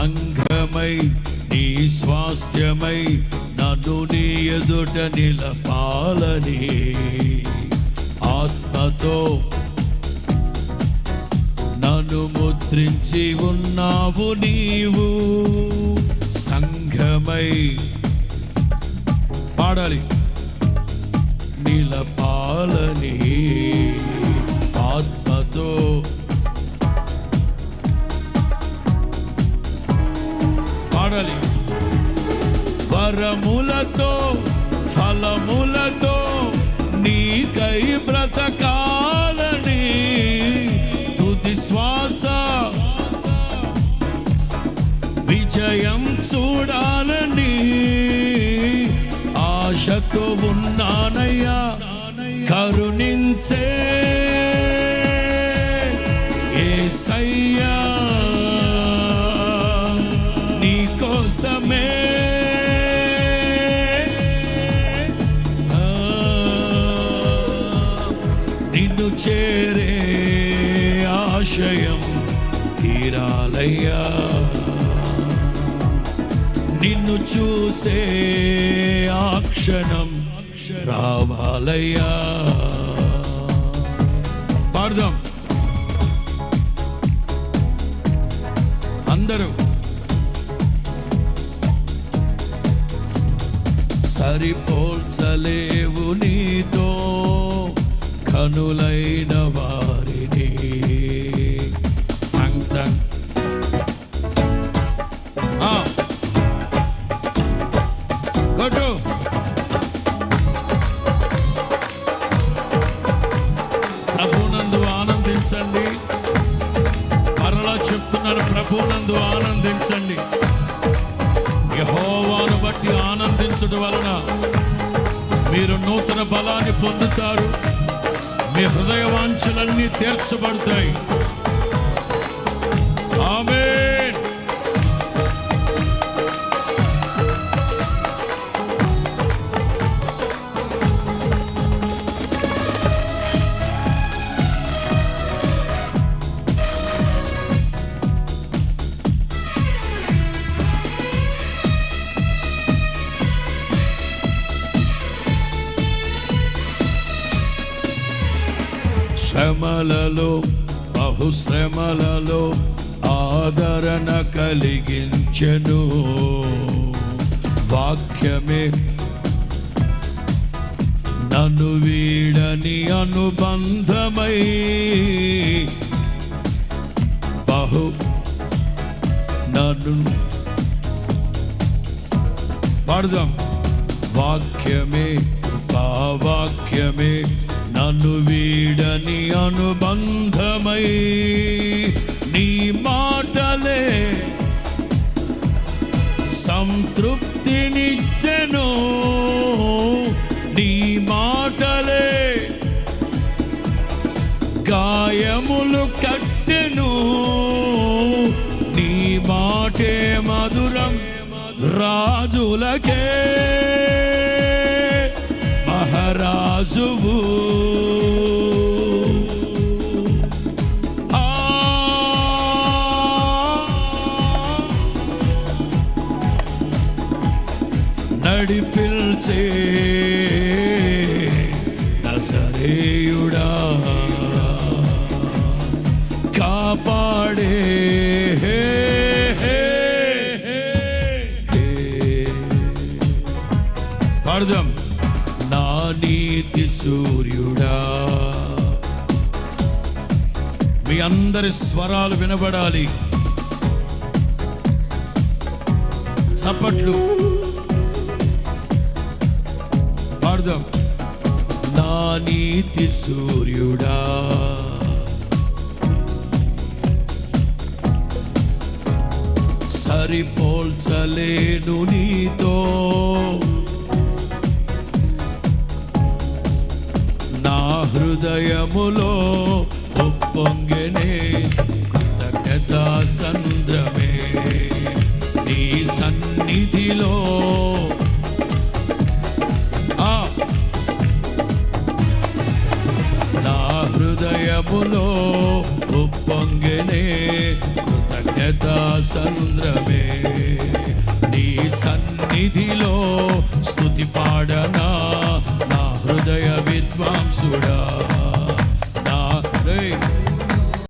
సంఘమై నీ స్వాస్థ్యమై నన్ను నీ ఎదుట నిలపాలని ఆత్మతో నన్ను ముద్రించి ఉన్నావు నీవు. సంఘమై పాడాలి నిలపాలని ఆత్మతో పాడాలి. వరములతో ఫలములతో నీకై బ్రతకాలని తుది శ్వాస విజయం చూడాలని ఆశతో ఉన్నానయ్యా. కరుణించే యేసయ్యా నీ కోసమే నిన్ను చేరే ఆశయం తీరాలయ్యా. నిన్ను చూసే ఆ క్షణం రావాలయ్యా. పాడదాం అందరూ. సరిపోల్చలేవు నీతో కనులైన వారిని. కొట్టు ప్రభునందు ఆనందించండి. మరలా చెప్తున్నాను, ప్రభునందు ఆనందించండి. యెహోవాను బట్టి ఆనందించడం వలన మీరు నూతన బలాన్ని పొందుతారు. మీ హృదయ వాంఛలన్నీ తీర్చబడతాయి. ఆమేన్. శ్రమలలో బహుశ్రమలలో ఆదరణ కలిగించెను వాక్యమే నన్ను వీడని అనుబంధమై నన్ను పాడదాం. వాక్యమే వాక్యమే నన్ను వీడని అనుబంధమై నీ మాటలే సంతృప్తినిచ్చెను. నీ మాటలే గాయములు కట్టెను. నీ మాటే మధురం రాజులకే మహారాజువు. నడిపిల్చే నజరేయుడా కాపాడే పాడదాం. నా నీతి సూర్యుడా. మీ అందరి స్వరాలు వినబడాలి. చప్పట్లు పాడదాం. నా నీతి సూర్యుడా సరిపోల్చలేను నీతో. నా హృదయములో ఉప్పొంగెనే కృతజ్ఞతా సంద్రమే నీ సన్నిధిలో. నా హృదయములో ఉప్పొంగెనే కృతజ్ఞతా కృతజ్ఞత సంద్రమే నీ సన్నిధిలో స్తుతి పాడనా నా హృదయ విద్వాంసుడా